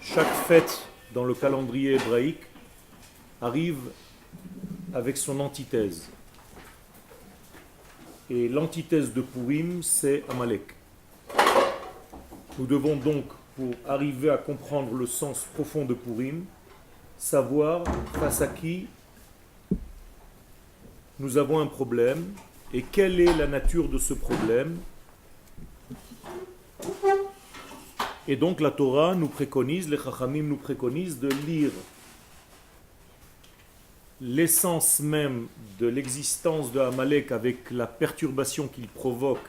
Chaque fête dans le calendrier hébraïque arrive avec son antithèse. Et l'antithèse de Purim, c'est Amalek. Nous devons donc, pour arriver à comprendre le sens profond de Purim, savoir face à qui nous avons un problème et quelle est la nature de ce problème. Et donc la Torah nous préconise, les Chachamim nous préconisent de lire l'essence même de l'existence de Amalek avec la perturbation qu'il provoque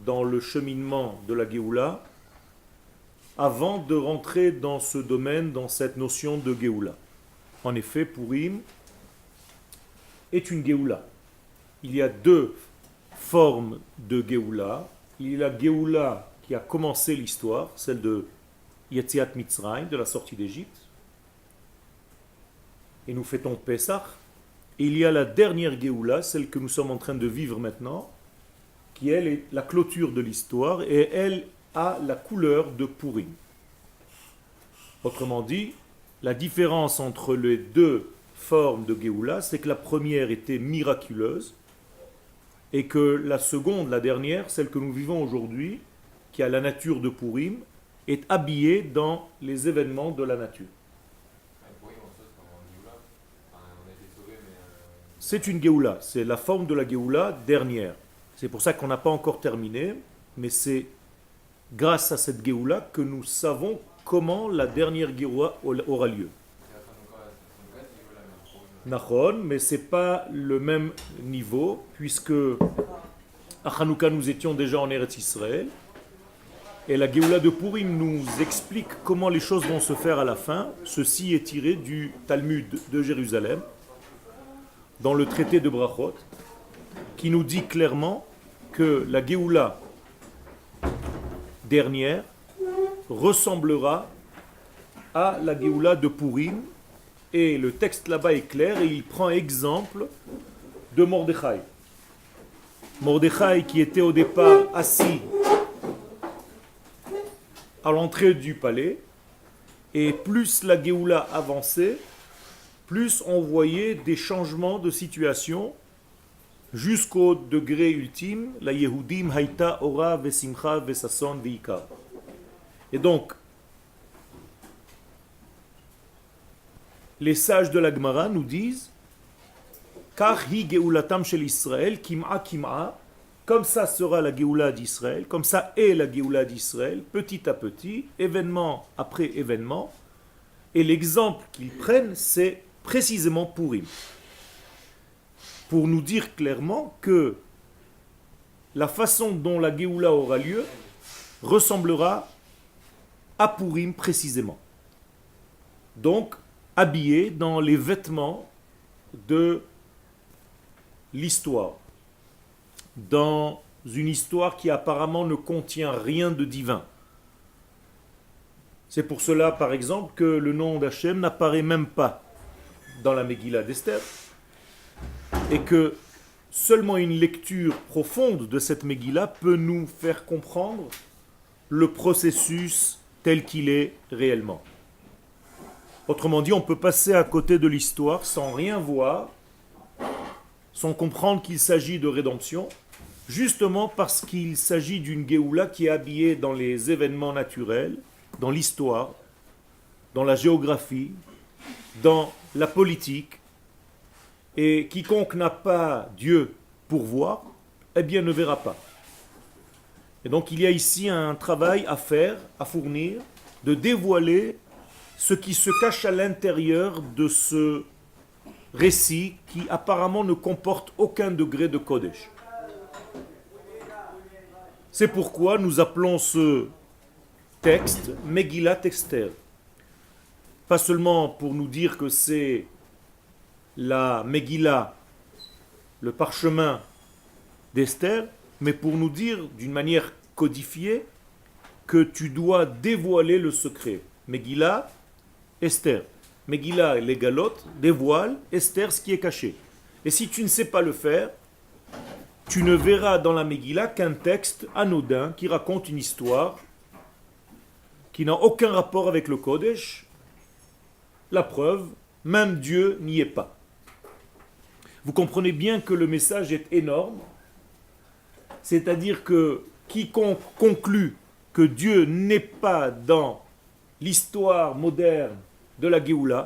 dans le cheminement de la Géoula avant de rentrer dans ce domaine, dans cette notion de Géoula. En effet, Purim est une Géoula. Il y a deux formes de Géoula. Il y a la Géoula qui a commencé l'histoire, celle de Yetziat Mitzrayim, de la sortie d'Égypte. Et nous fêtons Pessah. Et il y a la dernière Géoula, celle que nous sommes en train de vivre maintenant, qui elle est la clôture de l'histoire et elle a la couleur de Purim. Autrement dit, la différence entre les deux formes de Géoula, c'est que la première était miraculeuse et que la seconde, la dernière, celle que nous vivons aujourd'hui, qui a la nature de Purim, est habillée dans les événements de la nature. C'est une Géoula, c'est la forme de la Géoula dernière. C'est pour ça qu'on n'a pas encore terminé, mais c'est grâce à cette Géoula que nous savons comment la dernière Géoula aura lieu. Nachon, mais ce n'est pas le même niveau, puisque à Hanouka nous étions déjà en Eretz Israël, et la Géoula de Purim nous explique comment les choses vont se faire à la fin. Ceci est tiré du Talmud de Jérusalem, dans le traité de Brachot, qui nous dit clairement que la Géoula dernière ressemblera à la Géoula de Purim, et le texte là-bas est clair, et il prend exemple de Mordechai. Mordechai qui était au départ assis à l'entrée du palais, et plus la Géoula avançait, plus on voyait des changements de situation jusqu'au degré ultime, la Yehudim Haïta Ora Vesimcha Vesason Veikar. Et donc, les sages de la Gemara nous disent Kach hi Geulatam shel Israël, Kim'a Kim'a, comme ça sera la Géoula d'Israël, comme ça est la Géoula d'Israël, petit à petit, événement après événement. Et l'exemple qu'ils prennent, c'est précisément Purim. Pour nous dire clairement que la façon dont la Géoula aura lieu ressemblera à Purim précisément. Donc, habillé dans les vêtements de l'histoire, dans une histoire qui apparemment ne contient rien de divin. C'est pour cela, par exemple, que le nom d'Hachem n'apparaît même pas dans la Megillah d'Esther, et que seulement une lecture profonde de cette Megillah peut nous faire comprendre le processus tel qu'il est réellement. Autrement dit, on peut passer à côté de l'histoire sans rien voir, sans comprendre qu'il s'agit de rédemption, justement parce qu'il s'agit d'une Géoula qui est habillée dans les événements naturels, dans l'histoire, dans la géographie, dans la politique, et quiconque n'a pas Dieu pour voir, eh bien ne verra pas. Et donc il y a ici un travail à faire, à fournir, de dévoiler ce qui se cache à l'intérieur de ce récit qui apparemment ne comporte aucun degré de Kodesh. C'est pourquoi nous appelons ce texte Megillat Esther. Pas seulement pour nous dire que c'est la Megillah, le parchemin d'Esther, mais pour nous dire d'une manière codifiée que tu dois dévoiler le secret. Megillah, Esther. Megillah, les galotes, dévoile, Esther, ce qui est caché. Et si tu ne sais pas le faire, tu ne verras dans la Megillah qu'un texte anodin qui raconte une histoire qui n'a aucun rapport avec le Kodesh. La preuve, même Dieu n'y est pas. Vous comprenez bien que le message est énorme, c'est-à-dire que quiconque conclut que Dieu n'est pas dans l'histoire moderne de la Géoula,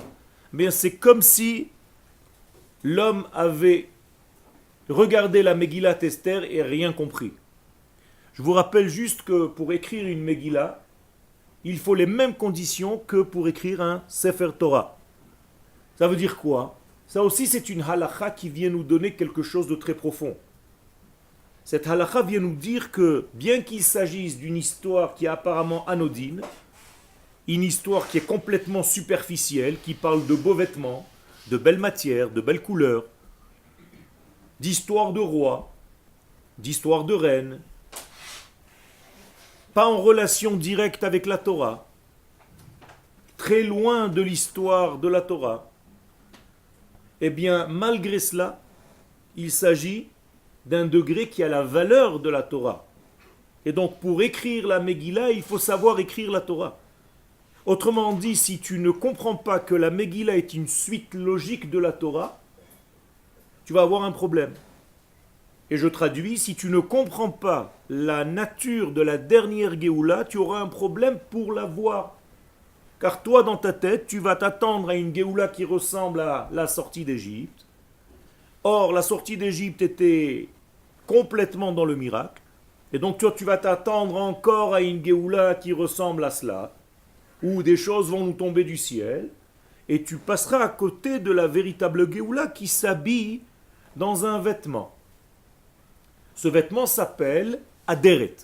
bien c'est comme si l'homme avait regardé la Megillat Esther et rien compris. Je vous rappelle juste que pour écrire une Megillah, il faut les mêmes conditions que pour écrire un Sefer Torah. Ça veut dire quoi? Ça aussi c'est une halakha qui vient nous donner quelque chose de très profond. Cette halakha vient nous dire que bien qu'il s'agisse d'une histoire qui est apparemment anodine, une histoire qui est complètement superficielle, qui parle de beaux vêtements, de belles matières, de belles couleurs, d'histoire de rois, d'histoire de reines, pas en relation directe avec la Torah, très loin de l'histoire de la Torah, eh bien, malgré cela, il s'agit d'un degré qui a la valeur de la Torah. Et donc, pour écrire la Megillah, il faut savoir écrire la Torah. Autrement dit, si tu ne comprends pas que la Megillah est une suite logique de la Torah, tu vas avoir un problème. Et je traduis, si tu ne comprends pas la nature de la dernière Géoula, tu auras un problème pour la voir. Car toi, dans ta tête, tu vas t'attendre à une Géoula qui ressemble à la sortie d'Égypte. Or, la sortie d'Égypte était complètement dans le miracle. Et donc, toi, tu vas t'attendre encore à une Géoula qui ressemble à cela, où des choses vont nous tomber du ciel, et tu passeras à côté de la véritable Géoula qui s'habille dans un vêtement. Ce vêtement s'appelle Aderet.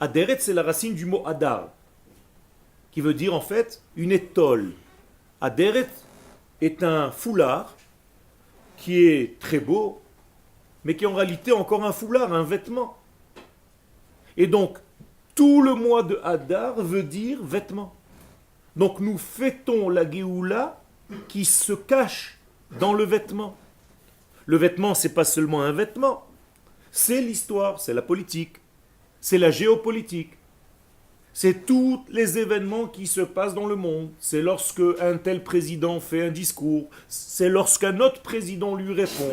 Aderet, c'est la racine du mot Adar, qui veut dire en fait une étole. Aderet est un foulard qui est très beau, mais qui est en réalité encore un foulard, un vêtement. Et donc, tout le mois de Adar veut dire vêtement. Donc nous fêtons la Géoula qui se cache dans le vêtement. Le vêtement, c'est pas seulement un vêtement. C'est l'histoire, c'est la politique, c'est la géopolitique. C'est tous les événements qui se passent dans le monde. C'est lorsque un tel président fait un discours. C'est lorsqu'un autre président lui répond.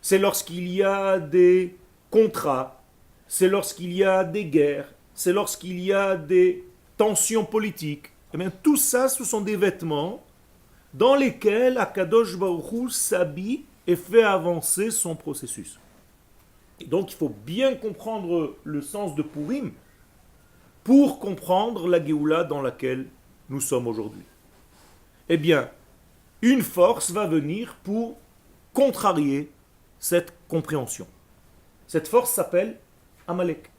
C'est lorsqu'il y a des contrats. C'est lorsqu'il y a des guerres. C'est lorsqu'il y a des tensions politiques. Eh bien, tout ça, ce sont des vêtements dans lesquels Akadosh Baruch Hu s'habille et fait avancer son processus. Et donc, il faut bien comprendre le sens de Purim pour comprendre la Géoula dans laquelle nous sommes aujourd'hui. Eh bien, une force va venir pour contrarier cette compréhension. Cette force s'appelle Amalek.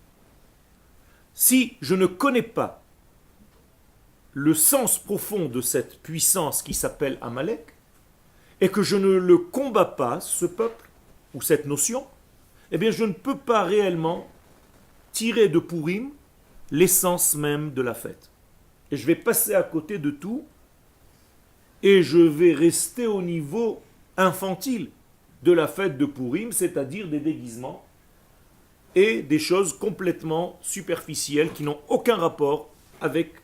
Si je ne connais pas le sens profond de cette puissance qui s'appelle Amalek, et que je ne le combats pas, ce peuple, ou cette notion, eh bien je ne peux pas réellement tirer de Purim l'essence même de la fête. Et je vais passer à côté de tout, et je vais rester au niveau infantile de la fête de Purim, c'est-à-dire des déguisements, et des choses complètement superficielles qui n'ont aucun rapport avec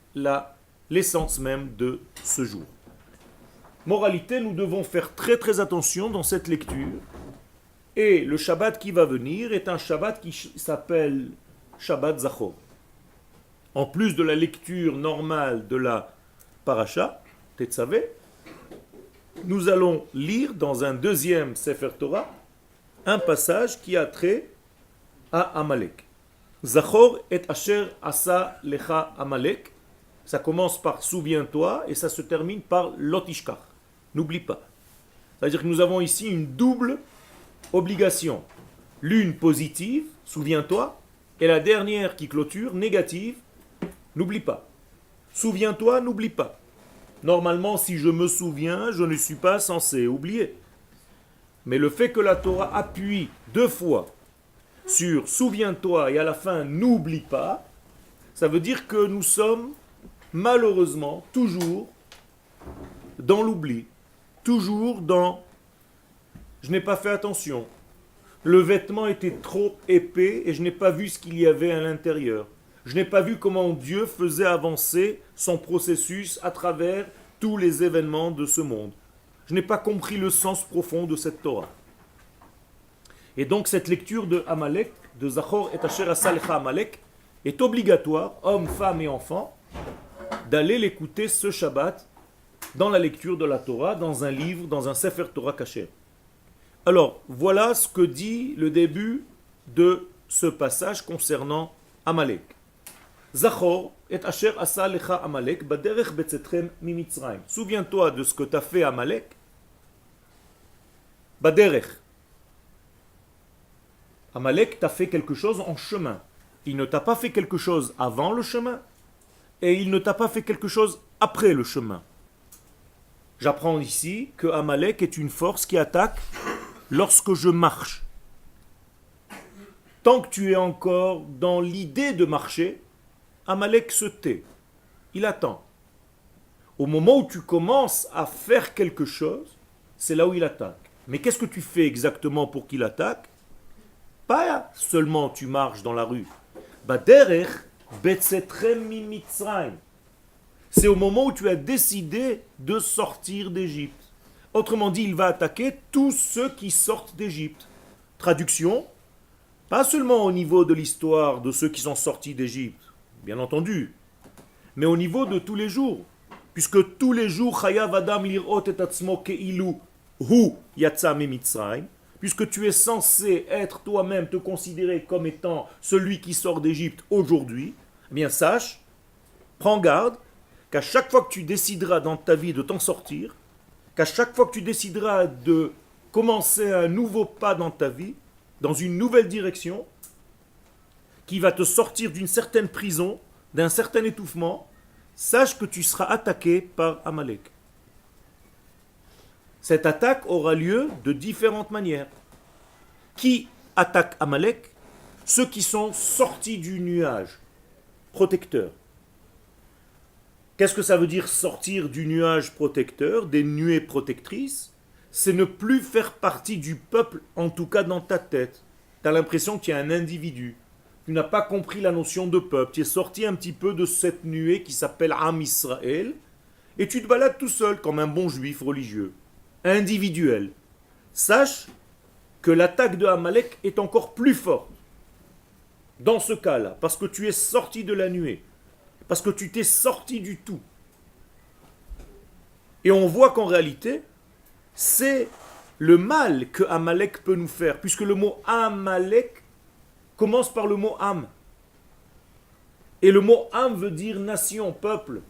l'essence même de ce jour. Moralité, nous devons faire très très attention dans cette lecture. Et le Shabbat qui va venir est un Shabbat qui s'appelle Shabbat Zachor. En plus de la lecture normale de la Paracha, Tetzavé, nous allons lire dans un deuxième Sefer Torah un passage qui a trait à Amalek. Zachor et Asher asa lecha Amalek. Ça commence par souviens-toi et ça se termine par lotishkach. N'oublie pas. C'est-à-dire que nous avons ici une double obligation. L'une positive, souviens-toi, et la dernière qui clôture, négative, n'oublie pas. Souviens-toi, n'oublie pas. Normalement, si je me souviens, je ne suis pas censé oublier. Mais le fait que la Torah appuie deux fois sur souviens-toi et à la fin n'oublie pas, ça veut dire que nous sommes malheureusement toujours dans l'oubli, toujours dans je n'ai pas fait attention. Le vêtement était trop épais et je n'ai pas vu ce qu'il y avait à l'intérieur. Je n'ai pas vu comment Dieu faisait avancer son processus à travers tous les événements de ce monde. Je n'ai pas compris le sens profond de cette Torah. Et donc cette lecture de Amalek, de Zachor et Asher Asa Lecha Amalek, est obligatoire, hommes, femmes et enfants, d'aller l'écouter ce Shabbat dans la lecture de la Torah, dans un livre, dans un Sefer Torah Kasher. Alors, voilà ce que dit le début de ce passage concernant Amalek. Zachor et Asher Asa Lecha Amalek baderech betzetrem mimitzrayim. Souviens-toi de ce que t'as fait Amalek. Baderech. Amalek t'a fait quelque chose en chemin. Il ne t'a pas fait quelque chose avant le chemin et il ne t'a pas fait quelque chose après le chemin. J'apprends ici que Amalek est une force qui attaque lorsque je marche. Tant que tu es encore dans l'idée de marcher, Amalek se tait. Il attend. Au moment où tu commences à faire quelque chose, c'est là où il attaque. Mais qu'est-ce que tu fais exactement pour qu'il attaque? Pas seulement tu marches dans la rue. Baderech betzetrem mimitzrayim. C'est au moment où tu as décidé de sortir d'Égypte. Autrement dit, il va attaquer tous ceux qui sortent d'Égypte. Traduction, pas seulement au niveau de l'histoire de ceux qui sont sortis d'Égypte, bien entendu, mais au niveau de tous les jours. Puisque tous les jours, Chayav Adam lirot et atzmo keilu hu yatsa mimitzrayim, puisque tu es censé être toi-même, te considérer comme étant celui qui sort d'Égypte aujourd'hui, eh bien sache, prends garde, qu'à chaque fois que tu décideras dans ta vie de t'en sortir, qu'à chaque fois que tu décideras de commencer un nouveau pas dans ta vie, dans une nouvelle direction, qui va te sortir d'une certaine prison, d'un certain étouffement, sache que tu seras attaqué par Amalek. Cette attaque aura lieu de différentes manières. Qui attaque Amalek? Ceux qui sont sortis du nuage protecteur. Qu'est-ce que ça veut dire sortir du nuage protecteur, des nuées protectrices? C'est ne plus faire partie du peuple, en tout cas dans ta tête. Tu as l'impression qu'il y a un individu. Tu n'as pas compris la notion de peuple. Tu es sorti un petit peu de cette nuée qui s'appelle Am Israël et tu te balades tout seul comme un bon juif religieux, individuel. Sache que l'attaque de Amalek est encore plus forte dans ce cas-là, parce que tu es sorti de la nuée, parce que tu t'es sorti du tout. Et on voit qu'en réalité, c'est le mal que Amalek peut nous faire, puisque le mot Amalek commence par le mot Am. Et le mot Am veut dire nation, peuple.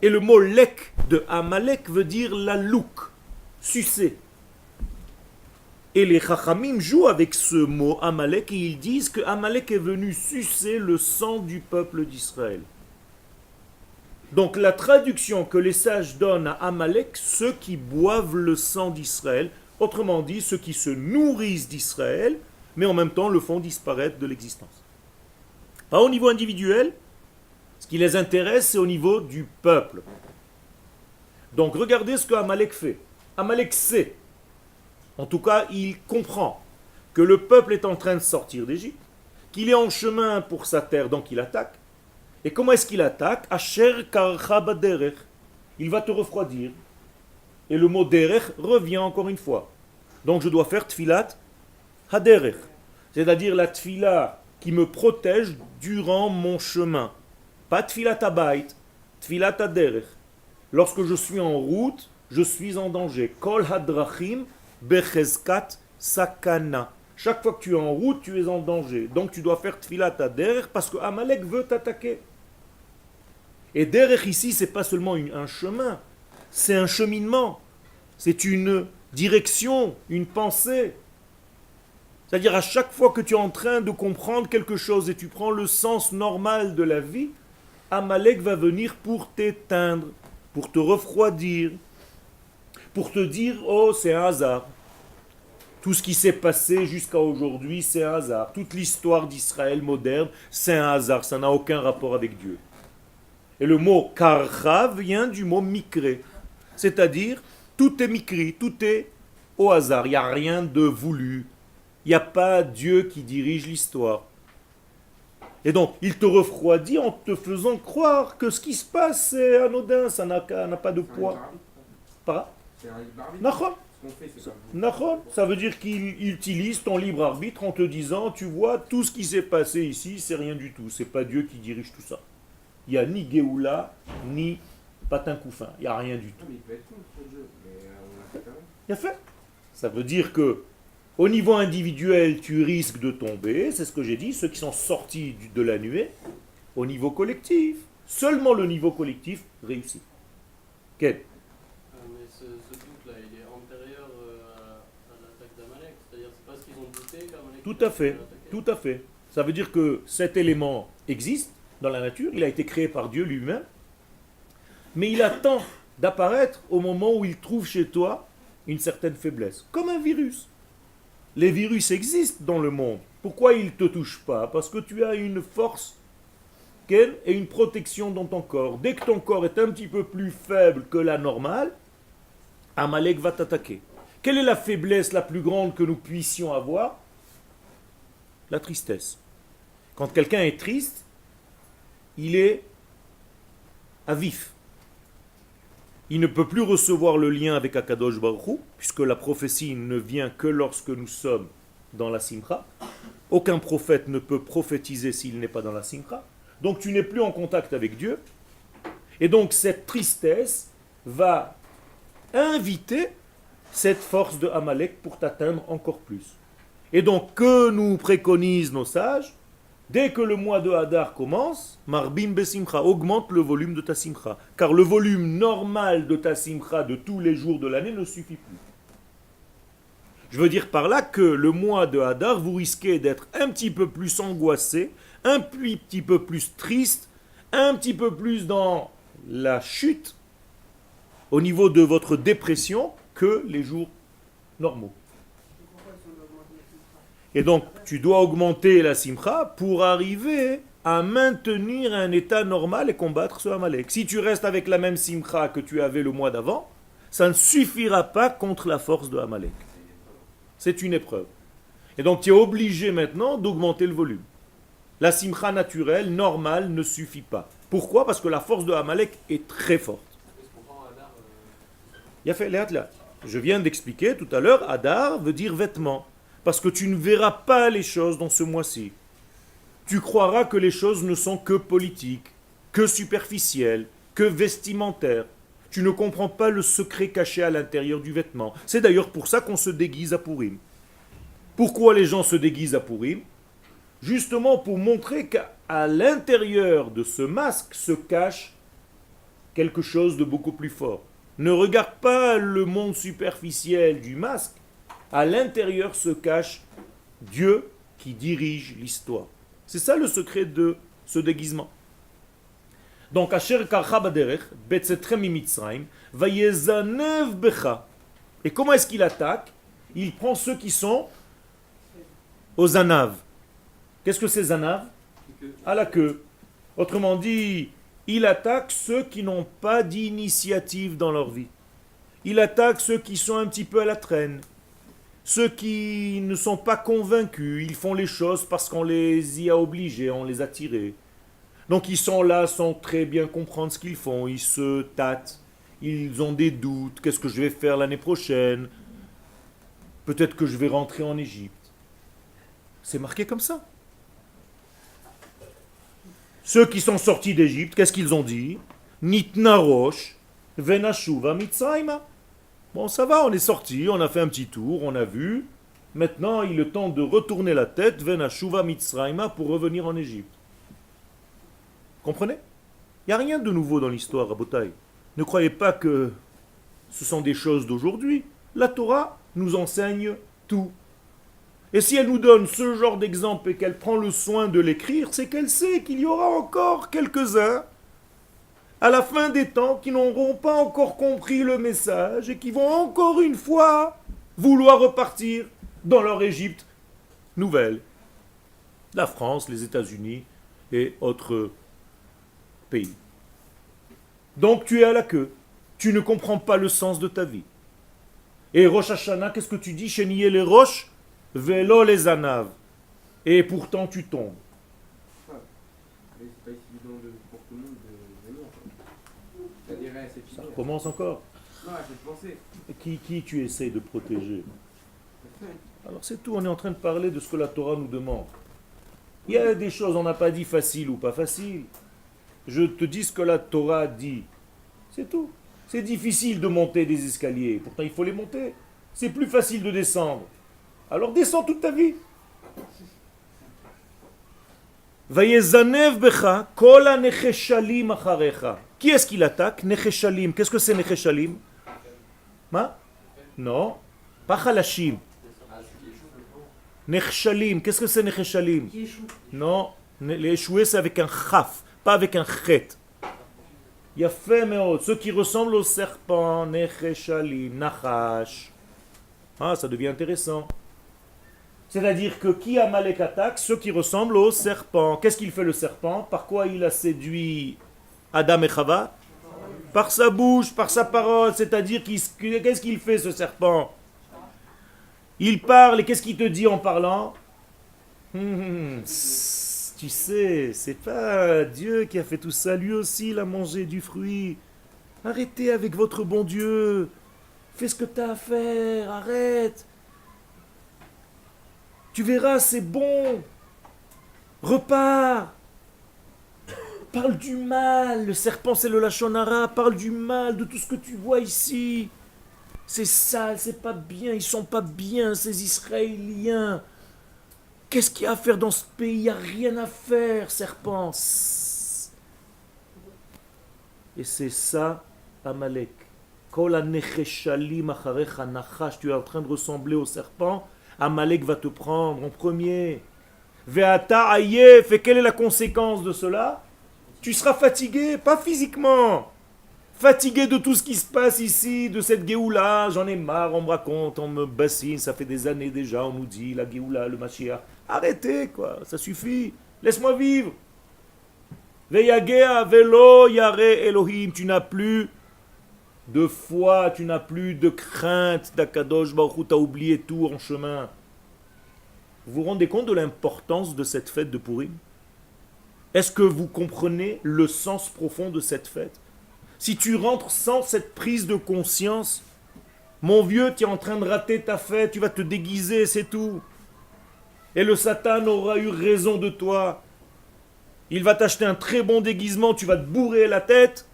Et le mot Lek de Amalek veut dire la louk, sucer. Et les Chachamim jouent avec ce mot Amalek et ils disent que Amalek est venu sucer le sang du peuple d'Israël. Donc la traduction que les sages donnent à Amalek, ceux qui boivent le sang d'Israël, autrement dit ceux qui se nourrissent d'Israël, mais en même temps le font disparaître de l'existence. Pas au niveau individuel, ce qui les intéresse c'est au niveau du peuple. Donc regardez ce que Amalek fait. Amalek sait, en tout cas il comprend, que le peuple est en train de sortir d'Égypte, qu'il est en chemin pour sa terre, donc il attaque. Et comment est-ce qu'il attaque? Asher karcha baderech. Il va te refroidir. Et le mot derech revient encore une fois. Donc je dois faire tfilat haderech. C'est-à-dire la tfila qui me protège durant mon chemin. Pas tfilat habayit, tfilat haderech. Lorsque je suis en route, je suis en danger. Kol hadrachim bechezkat sakana. Chaque fois que tu es en route, tu es en danger. Donc tu dois faire tfilat haderech parce que Amalek veut t'attaquer. Et derech ici, c'est pas seulement un chemin, c'est un cheminement, c'est une direction, une pensée. C'est-à-dire à chaque fois que tu es en train de comprendre quelque chose et tu prends le sens normal de la vie, Amalek va venir pour t'éteindre, pour te refroidir, pour te dire « Oh, c'est un hasard ». Tout ce qui s'est passé jusqu'à aujourd'hui, c'est un hasard. Toute l'histoire d'Israël moderne, c'est un hasard, ça n'a aucun rapport avec Dieu. Et le mot karcha vient du mot mikre, c'est-à-dire tout est mikri, tout est au hasard, il n'y a rien de voulu, il n'y a pas Dieu qui dirige l'histoire. Et donc, il te refroidit en te faisant croire que ce qui se passe, c'est anodin, ça n'a pas de poids. Pas? C'est un libre arbitre. Nachon. Ce qu'on fait, c'est pas vous. Nachon. Ça veut dire qu'il utilise ton libre arbitre en te disant, tu vois, tout ce qui s'est passé ici, c'est rien du tout. C'est pas Dieu qui dirige tout ça. Il n'y a ni Géoula, ni patin couffin. Il n'y a rien du tout. Ah, mais il peut être contre le jeu, mais on l'a fait quand même. Il a fait. Ça veut dire que au niveau individuel, tu risques de tomber, c'est ce que j'ai dit, ceux qui sont sortis de la nuée. Au niveau collectif, seulement le niveau collectif réussit. Quel? Mais ce doute-là, il est antérieur à l'attaque d'Amalek. C'est-à-dire, c'est parce qu'ils ont douté qu'Amalek... Tout à fait, tout à fait. Ça veut dire que cet élément existe dans la nature, il a été créé par Dieu lui-même, mais il attend d'apparaître au moment où il trouve chez toi une certaine faiblesse, comme un virus. Les virus existent dans le monde. Pourquoi ils ne te touchent pas? Parce que tu as une force et une protection dans ton corps. Dès que ton corps est un petit peu plus faible que la normale, Amalek va t'attaquer. Quelle est la faiblesse la plus grande que nous puissions avoir? La tristesse. Quand quelqu'un est triste, il est à vif. Il ne peut plus recevoir le lien avec Akadosh Baruch Hu, puisque la prophétie ne vient que lorsque nous sommes dans la simcha. Aucun prophète ne peut prophétiser s'il n'est pas dans la simcha. Donc tu n'es plus en contact avec Dieu. Et donc cette tristesse va inviter cette force de Amalek pour t'atteindre encore plus. Et donc que nous préconisent nos sages? Dès que le mois de Hadar commence, Marbim Besimcha, augmente le volume de ta simcha. Car le volume normal de ta simcha de tous les jours de l'année ne suffit plus. Je veux dire par là que le mois de Hadar, vous risquez d'être un petit peu plus angoissé, un petit peu plus triste, un petit peu plus dans la chute au niveau de votre dépression que les jours normaux. Et donc, tu dois augmenter la simcha pour arriver à maintenir un état normal et combattre ce Amalek. Si tu restes avec la même simcha que tu avais le mois d'avant, ça ne suffira pas contre la force de Amalek. C'est une épreuve. Et donc, tu es obligé maintenant d'augmenter le volume. La simcha naturelle, normale, ne suffit pas. Pourquoi? Parce que la force de Amalek est très forte. Il a fait les là. Je viens d'expliquer tout à l'heure, Hadar veut dire vêtement. Parce que tu ne verras pas les choses dans ce mois-ci. Tu croiras que les choses ne sont que politiques, que superficielles, que vestimentaires. Tu ne comprends pas le secret caché à l'intérieur du vêtement. C'est d'ailleurs pour ça qu'on se déguise à Pourim. Pourquoi les gens se déguisent à Pourim? Justement pour montrer qu'à l'intérieur de ce masque se cache quelque chose de beaucoup plus fort. Ne regarde pas le monde superficiel du masque. À l'intérieur se cache Dieu qui dirige l'histoire. C'est ça le secret de ce déguisement. Donc, Asher karcha baderech, betzetrem mimitzraim, vayezanev becha. Et comment est-ce qu'il attaque? Il prend ceux qui sont aux zanav. Qu'est-ce que c'est zanav? À la queue. Autrement dit, il attaque ceux qui n'ont pas d'initiative dans leur vie. Il attaque ceux qui sont un petit peu à la traîne. Ceux qui ne sont pas convaincus, ils font les choses parce qu'on les y a obligés, on les a tirés. Donc ils sont là sans très bien comprendre ce qu'ils font, ils se tâtent, ils ont des doutes, qu'est-ce que je vais faire l'année prochaine? Peut-être que je vais rentrer en Égypte. C'est marqué comme ça. Ceux qui sont sortis d'Égypte, qu'est-ce qu'ils ont dit? Nitna rosh, venashuva mitzrayma. Bon, ça va, on est sorti, on a fait un petit tour, on a vu. Maintenant, il est le temps de retourner la tête, venashuva mitzrayma, pour revenir en Égypte. Comprenez? Il n'y a rien de nouveau dans l'histoire, Rabotai. Ne croyez pas que ce sont des choses d'aujourd'hui. La Torah nous enseigne tout. Et si elle nous donne ce genre d'exemple et qu'elle prend le soin de l'écrire, c'est qu'elle sait qu'il y aura encore quelques-uns à la fin des temps qui n'auront pas encore compris le message et qui vont encore une fois vouloir repartir dans leur Égypte nouvelle. La France, les États-Unis et autres pays. Donc tu es à la queue. Tu ne comprends pas le sens de ta vie. Et Rosh Hashanah, qu'est-ce que tu dis? Chénier les roches, vélo les anaves. Et pourtant tu tombes. dirait, c'est Ça fini. recommence encore. Non, j'ai pensé. Qui tu essayes de protéger? Alors c'est tout, on est en train de parler de ce que la Torah nous demande. Il y a des choses, on n'a pas dit facile ou pas facile. Je te dis ce que la Torah dit. C'est tout. C'est difficile de monter des escaliers, pourtant il faut les monter. C'est plus facile de descendre. Alors descends toute ta vie. Vayezanev becha kol ha-necheshalim acharecha. Qui est-ce qui l'attaque? Necheshalim. Qu'est-ce que c'est Necheshalim? Ma? Non. Pas Halashim. Necheshalim. Qu'est-ce que c'est Necheshalim? Non. Les échoués c'est avec un chaf, pas avec un chet. Yafé meod. Ceux qui ressemblent au serpent. Necheshalim. Nachash. Ah, ça devient intéressant. C'est-à-dire que qui Amalek attaque? Ceux qui ressemblent au serpent. Qu'est-ce qu'il fait le serpent? Par quoi il a séduit Adam et Chava? Par sa bouche, par sa parole. C'est-à-dire qu'est-ce qu'il fait ce serpent? Il parle et qu'est-ce qu'il te dit en parlant? Tu sais, c'est pas Dieu qui a fait tout ça. Lui aussi il a mangé du fruit. Arrêtez avec votre bon Dieu. Fais ce que tu as à faire. Arrête. Tu verras, c'est bon. Repars. Parle du mal. Le serpent, c'est le Lachon Hara. Parle du mal, de tout ce que tu vois ici. C'est sale, c'est pas bien. Ils sont pas bien, ces Israéliens. Qu'est-ce qu'il y a à faire dans ce pays? Il n'y a rien à faire, serpent. Et c'est ça, Amalek. Kol ha-necheshalim acharecha nachash. Tu es en train de ressembler au serpent. Amalek va te prendre en premier. Ve'ata ayef. Et quelle est la conséquence de cela? Tu seras fatigué, pas physiquement. Fatigué de tout ce qui se passe ici, de cette Géoula. J'en ai marre, on me raconte, on me bassine. Ça fait des années déjà, on nous dit la Géoula, le Mashiach. Arrêtez, quoi, ça suffit. Laisse-moi vivre. Ve'yagea velo yare Elohim. Tu n'as plus de foi, tu n'as plus de crainte d'Akadosh Baruch Hu, tu as oublié tout en chemin. Vous vous rendez compte de l'importance de cette fête de Purim? Est-ce que vous comprenez le sens profond de cette fête? Si tu rentres sans cette prise de conscience, mon vieux, tu es en train de rater ta fête, tu vas te déguiser, c'est tout. Et le Satan aura eu raison de toi. Il va t'acheter un très bon déguisement, tu vas te bourrer la tête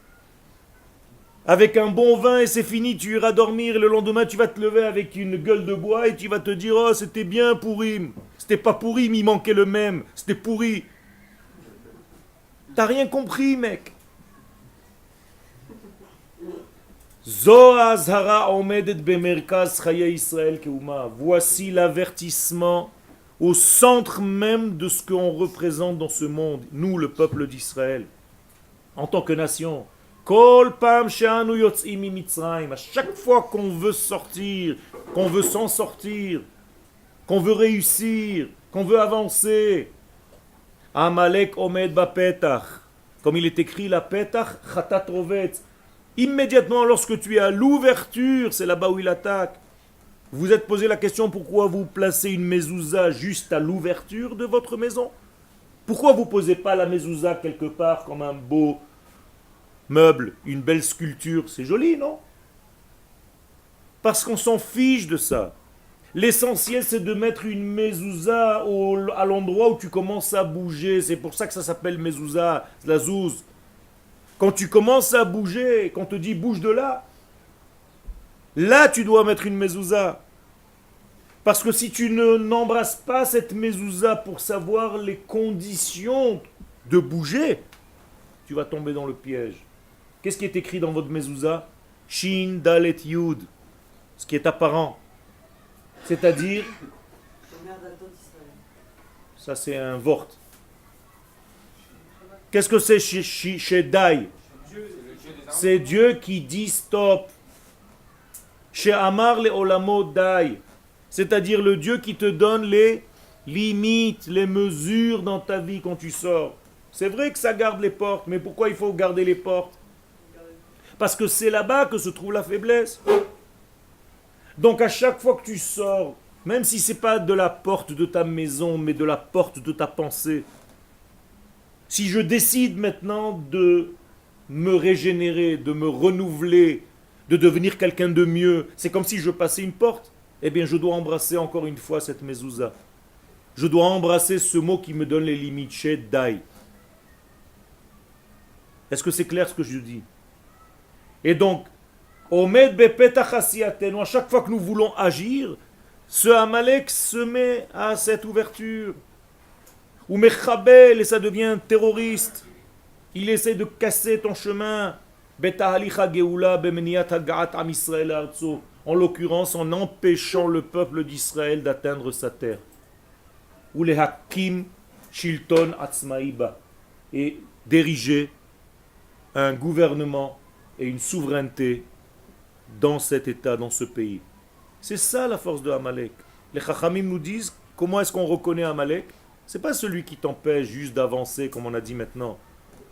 avec un bon vin et c'est fini, tu iras dormir et le lendemain tu vas te lever avec une gueule de bois et tu vas te dire oh c'était bien Pourim. C'était pas Pourim, il manquait le même, c'était pourri. T'as rien compris mec. Voici l'avertissement au centre même de ce qu'on représente dans ce monde, nous le peuple d'Israël, en tant que nation. À chaque fois qu'on veut sortir, qu'on veut s'en sortir, qu'on veut réussir, qu'on veut avancer, Amalek omed ba petach, comme il est écrit la petach chatat rovetz. Immédiatement lorsque tu es à l'ouverture, c'est là-bas où il attaque. Vous êtes posé la question pourquoi vous placez une mezouza juste à l'ouverture de votre maison? Pourquoi vous posez pas la mezouza quelque part comme un beau meuble, une belle sculpture? C'est joli, non? Parce qu'on s'en fiche de ça. L'essentiel, c'est de mettre une mezouza à l'endroit où tu commences à bouger. C'est pour ça que ça s'appelle mezouza, la zouze. Quand tu commences à bouger, quand on te dit bouge de là, là tu dois mettre une mezouza. Parce que si tu n'embrasses pas cette mezouza pour savoir les conditions de bouger, tu vas tomber dans le piège. Qu'est-ce qui est écrit dans votre mezouza? Shin, Dalet, Yud. Ce qui est apparent. C'est-à-dire, ça c'est un vort. Qu'est-ce que c'est chez Dai? C'est Dieu qui dit stop. Chez Amar le Olamo Dai. C'est-à-dire le Dieu qui te donne les limites, les mesures dans ta vie quand tu sors. C'est vrai que ça garde les portes, mais pourquoi il faut garder les portes? Parce que c'est là-bas que se trouve la faiblesse. Donc à chaque fois que tu sors, même si ce n'est pas de la porte de ta maison, mais de la porte de ta pensée, si je décide maintenant de me régénérer, de me renouveler, de devenir quelqu'un de mieux. C'est comme si je passais une porte. Eh bien, je dois embrasser encore une fois cette mezouza. Je dois embrasser ce mot qui me donne les limites, chez Dai. Est-ce que c'est clair ce que je dis? Et donc, Omed bepetach asiyatenu, à chaque fois que nous voulons agir, ce Amalek se met à cette ouverture. Ou mechabel, et ça devient terroriste. Il essaie de casser ton chemin. En l'occurrence, en empêchant le peuple d'Israël d'atteindre sa terre. Ou les hakim shilton atzmaïba. Et diriger un gouvernement et une souveraineté dans cet état, dans ce pays. C'est ça la force de Amalek. Les Chachamim nous disent comment est-ce qu'on reconnaît Amalek. C'est pas celui qui t'empêche juste d'avancer comme on a dit maintenant.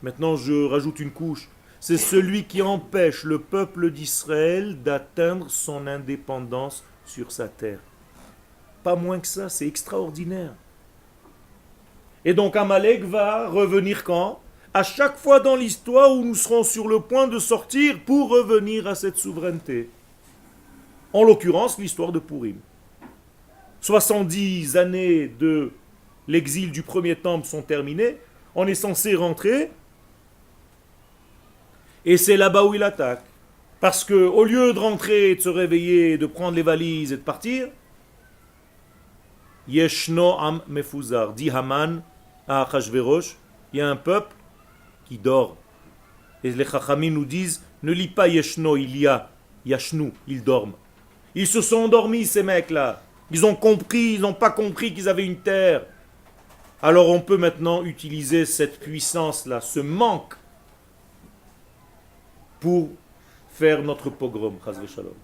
Maintenant je rajoute une couche. C'est celui qui empêche le peuple d'Israël d'atteindre son indépendance sur sa terre. Pas moins que ça, c'est extraordinaire. Et donc Amalek va revenir quand? À chaque fois dans l'histoire où nous serons sur le point de sortir pour revenir à cette souveraineté. En l'occurrence, l'histoire de Purim. 70 années de l'exil du premier temple sont terminées. On est censé rentrer. Et c'est là-bas où il attaque. Parce que au lieu de rentrer, de se réveiller, de prendre les valises et de partir, Yeshno am mefuzar, dit Haman à Achashverosh, il y a un peuple qui dort. Et les Chachamim nous disent, ne lis pas Yeshno, il y a Yashnu, ils dorment. Ils se sont endormis ces mecs-là. Ils ont compris, ils n'ont pas compris qu'ils avaient une terre. Alors on peut maintenant utiliser cette puissance-là, ce manque, pour faire notre pogrom. Chas v'shalom.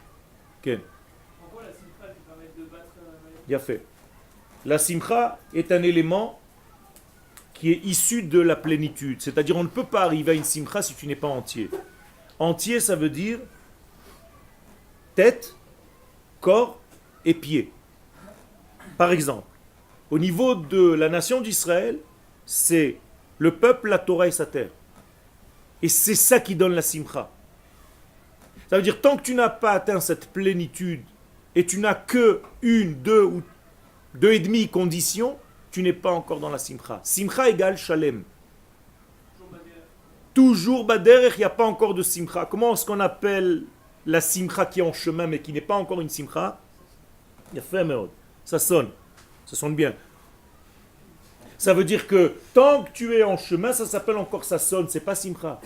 Ken. Pourquoi la simcha qui permet de battre Bien fait. La simcha est un élément qui est issu de la plénitude. C'est-à-dire on ne peut pas arriver à une simcha si tu n'es pas entier. Entier, ça veut dire tête, corps et pied. Par exemple, au niveau de la nation d'Israël, c'est le peuple, la Torah et sa terre. Et c'est ça qui donne la simcha. Ça veut dire, tant que tu n'as pas atteint cette plénitude et tu n'as que une, deux ou deux et demi conditions, tu n'es pas encore dans la simcha. Simcha égale shalem. Toujours bader, il n'y a pas encore de simcha. Comment est-ce qu'on appelle la simcha qui est en chemin mais qui n'est pas encore une simcha? Il y a fait merde. Ça sonne bien. Ça veut dire que tant que tu es en chemin, ça s'appelle encore sasson, c'est pas simcha.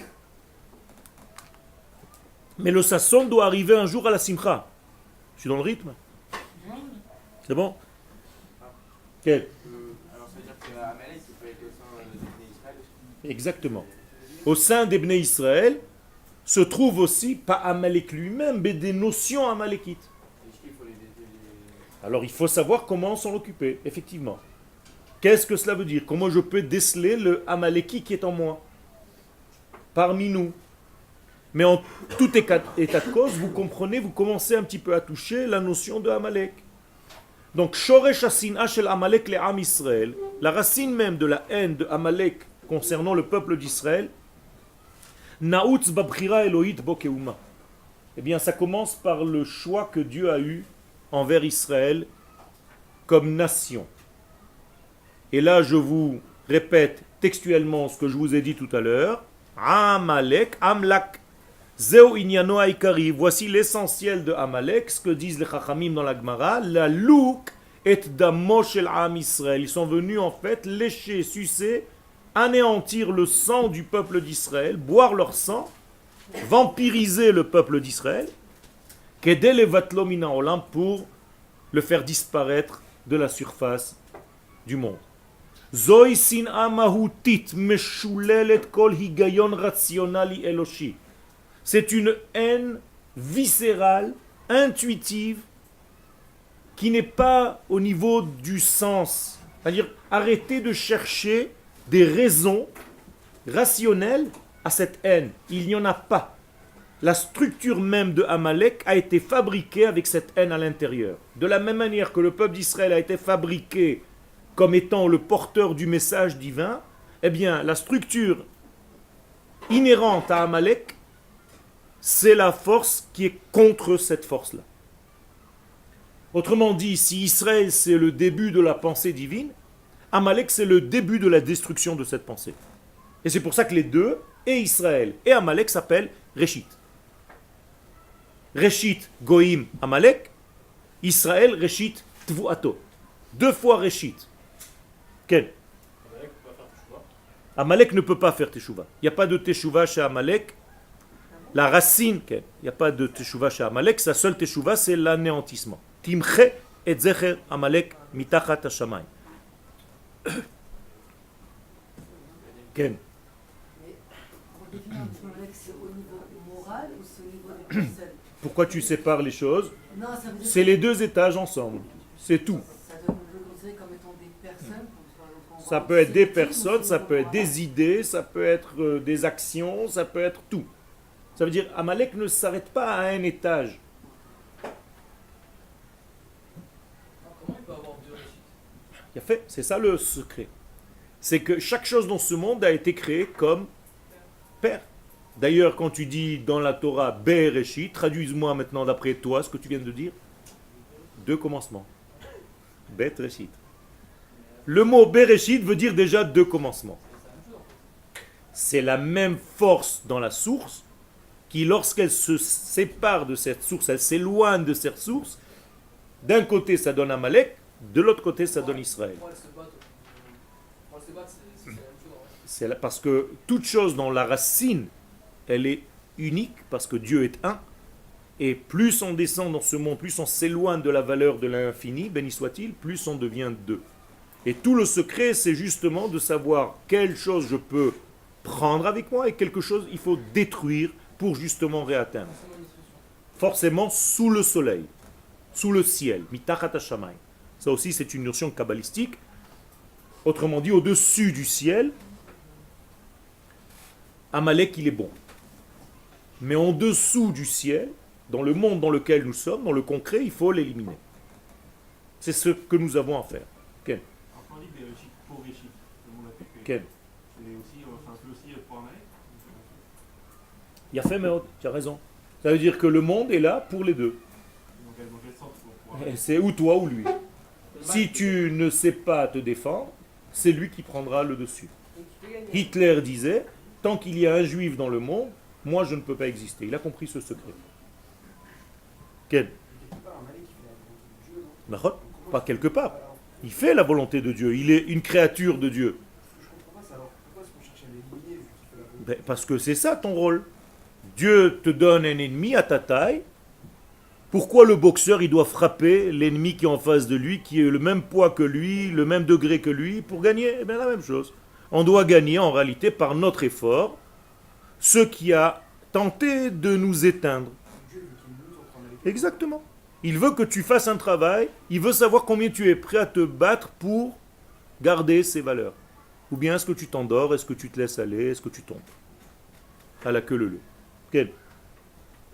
Mais le sasson doit arriver un jour à la simcha. Je suis dans le rythme? C'est bon? Quel? Alors ça veut dire que Amalek, il peut être au sein des Bnei Israël aussi. Exactement. Au sein des Bnei Israël se trouve aussi, pas Amalek lui-même, mais des notions amalékites. Est-ce qu'il faut les... Alors il faut savoir comment s'en occuper, effectivement. Qu'est-ce que cela veut dire? Comment je peux déceler le Amaleki qui est en moi? Parmi nous. Mais en tout état de cause, vous comprenez, vous commencez un petit peu à toucher la notion de Amalek. Donc, Shoresh Hasina shel Amalek le Am Israël, la racine même de la haine de Amalek concernant le peuple d'Israël, Naoutz babchira Elohit bo keuma. Eh bien, ça commence par le choix que Dieu a eu envers Israël comme nation. Et là, je vous répète textuellement ce que je vous ai dit tout à l'heure. Amalek, Amlak, Zeo inyano aikari. Voici l'essentiel de Amalek, ce que disent les Chachamim dans la Gemara. La louk et damo shel Am Israël. Ils sont venus en fait lécher, sucer, anéantir le sang du peuple d'Israël, boire leur sang, vampiriser le peuple d'Israël, kedel levatlo min haolam, pour le faire disparaître de la surface du monde. Zoi sin'a mahutit meshulelet kol higayon rationali eloshi. C'est une haine viscérale, intuitive, qui n'est pas au niveau du sens. C'est-à-dire, arrêtez de chercher des raisons rationnelles à cette haine. Il n'y en a pas. La structure même de Amalek a été fabriquée avec cette haine à l'intérieur. De la même manière que le peuple d'Israël a été fabriqué comme étant le porteur du message divin, eh bien, la structure inhérente à Amalek, c'est la force qui est contre cette force-là. Autrement dit, si Israël c'est le début de la pensée divine, Amalek c'est le début de la destruction de cette pensée. Et c'est pour ça que les deux, et Israël et Amalek, s'appellent Réchit. Réchit, Goïm, Amalek, Israël, Réchit, Tvuato. 2 fois Réchit. Quel? Amalek ne peut pas faire Teshuvah. Il n'y a pas de Teshuvah chez Amalek. La racine, il n'y a pas de Teshuvah chez Amalek. Sa seule Teshuvah, c'est l'anéantissement. Timche et Zecher Amalek mitachat hashamayim. Ken. Mais pour définir un petit peu Amalek, c'est au niveau moral ou c'est au niveau des personnes? Pourquoi tu sépares les choses? Non, ça veut dire C'est les 2 étages ensemble. C'est tout. ça doit le considérer comme étant des personnes. Ça peut être des personnes, ça peut être des idées, ça peut être des actions, ça peut être tout. Ça veut dire Amalek ne s'arrête pas à un étage. Comment il peut avoir 2 réchits? Il a fait, c'est ça le secret. C'est que chaque chose dans ce monde a été créée comme père. D'ailleurs, quand tu dis dans la Torah Bereshit, traduise-moi maintenant d'après toi ce que tu viens de dire. 2 commencements. Bet Reshit. Le mot Bereshit veut dire déjà 2 commencements. C'est la même force dans la source qui, lorsqu'elle se sépare de cette source, elle s'éloigne de cette source, d'un côté ça donne Amalek, de l'autre côté ça donne Israël. Pour elles se battent, c'est la même chose. En vrai. C'est parce que toute chose dans la racine, elle est unique, parce que Dieu est un, et plus on descend dans ce monde, plus on s'éloigne de la valeur de l'infini, béni soit-il, plus on devient 2. Et tout le secret, c'est justement de savoir quelle chose je peux prendre avec moi et quelque chose il faut détruire pour justement réatteindre. Forcément sous le soleil, sous le ciel, mitachat hashamayim. Ça aussi c'est une notion kabbalistique. Autrement dit, au-dessus du ciel, Amalek il est bon. Mais en dessous du ciel, dans le monde dans lequel nous sommes, dans le concret, il faut l'éliminer. C'est ce que nous avons à faire. Ken. Quand on dit Bereshit pour Réchit, le monde a fait créer. Ken. C'est aussi pour Amalek. Il a fait, mais tu as raison. Ça veut dire que le monde est là pour les deux. Donc dans quel sens pour Et Amalek? c'est ou toi ou lui. Si tu ne sais pas te défendre, c'est lui qui prendra le dessus. Hitler disait, tant qu'il y a un juif dans le monde, moi je ne peux pas exister. Il a compris ce secret. Quel? Pas quelque part. Il fait la volonté de Dieu. Il est une créature de Dieu. Ben, parce que c'est ça ton rôle. Dieu te donne un ennemi à ta taille. Pourquoi le boxeur il doit frapper l'ennemi qui est en face de lui, qui est le même poids que lui, le même degré que lui, pour gagner? Eh bien la même chose. On doit gagner en réalité par notre effort ce qui a tenté de nous éteindre. Exactement. Il veut que tu fasses un travail, il veut savoir combien tu es prêt à te battre pour garder ses valeurs. Ou bien est-ce que tu t'endors, est-ce que tu te laisses aller, est-ce que tu tombes à la queue leu. Quel?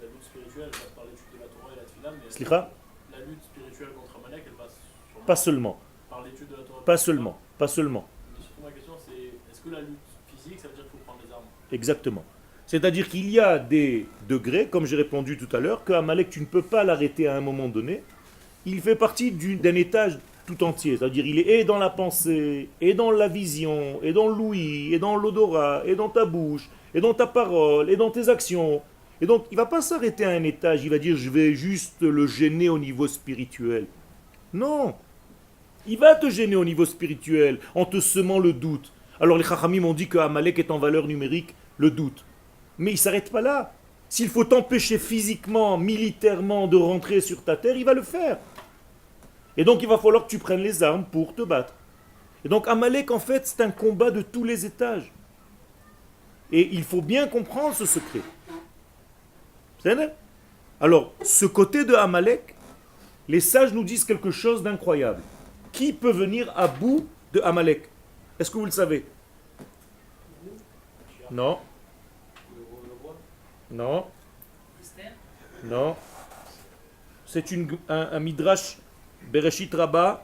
La lutte spirituelle passe par l'étude de la Torah et la Tfila, mais Slicha? la lutte spirituelle contre Amalek, elle passe sûrement Pas seulement, par l'étude de la Torah. pas seulement, pas seulement. Mais surtout ma question c'est, est-ce que la lutte physique, ça veut dire qu'il faut prendre des armes? Exactement. C'est-à-dire qu'il y a des degrés, comme j'ai répondu tout à l'heure, que Amalek, tu ne peux pas l'arrêter à un moment donné. Il fait partie d'un étage tout entier. C'est-à-dire il est et dans la pensée, et dans la vision, et dans l'ouïe, et dans l'odorat, et dans ta bouche, et dans ta parole, et dans tes actions. Et donc, il ne va pas s'arrêter à un étage, il va dire je vais juste le gêner au niveau spirituel. Non. Il va te gêner au niveau spirituel en te semant le doute. Alors les Chachamim ont dit que Amalek est en valeur numérique le doute. Mais il ne s'arrête pas là. S'il faut t'empêcher physiquement, militairement de rentrer sur ta terre, il va le faire. Et donc il va falloir que tu prennes les armes pour te battre. Et donc Amalek en fait c'est un combat de tous les étages. Et il faut bien comprendre ce secret. C'est vrai? Alors ce côté de Amalek, les sages nous disent quelque chose d'incroyable. Qui peut venir à bout de Amalek? Est-ce que vous le savez? Non. Non. Non. C'est un midrash Bereshit Rabbah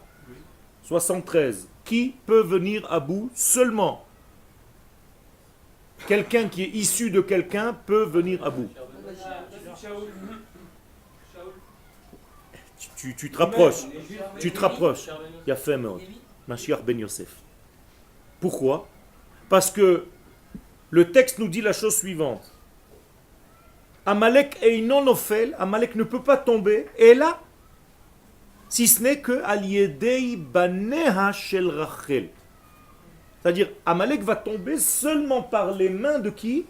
73. Qui peut venir à bout seulement quelqu'un qui est issu de quelqu'un peut venir à bout. Shaoul. Shaoul. Tu te rapproches. Tu te rapproches. Il y a fait Mashiach ben Yosef. Pourquoi? Parce que le texte nous dit la chose suivante. Amalek est non ofel, Amalek ne peut pas tomber, et là, si ce n'est que al-yedei baneha shel Rachel. C'est-à-dire, Amalek va tomber seulement par les mains de qui?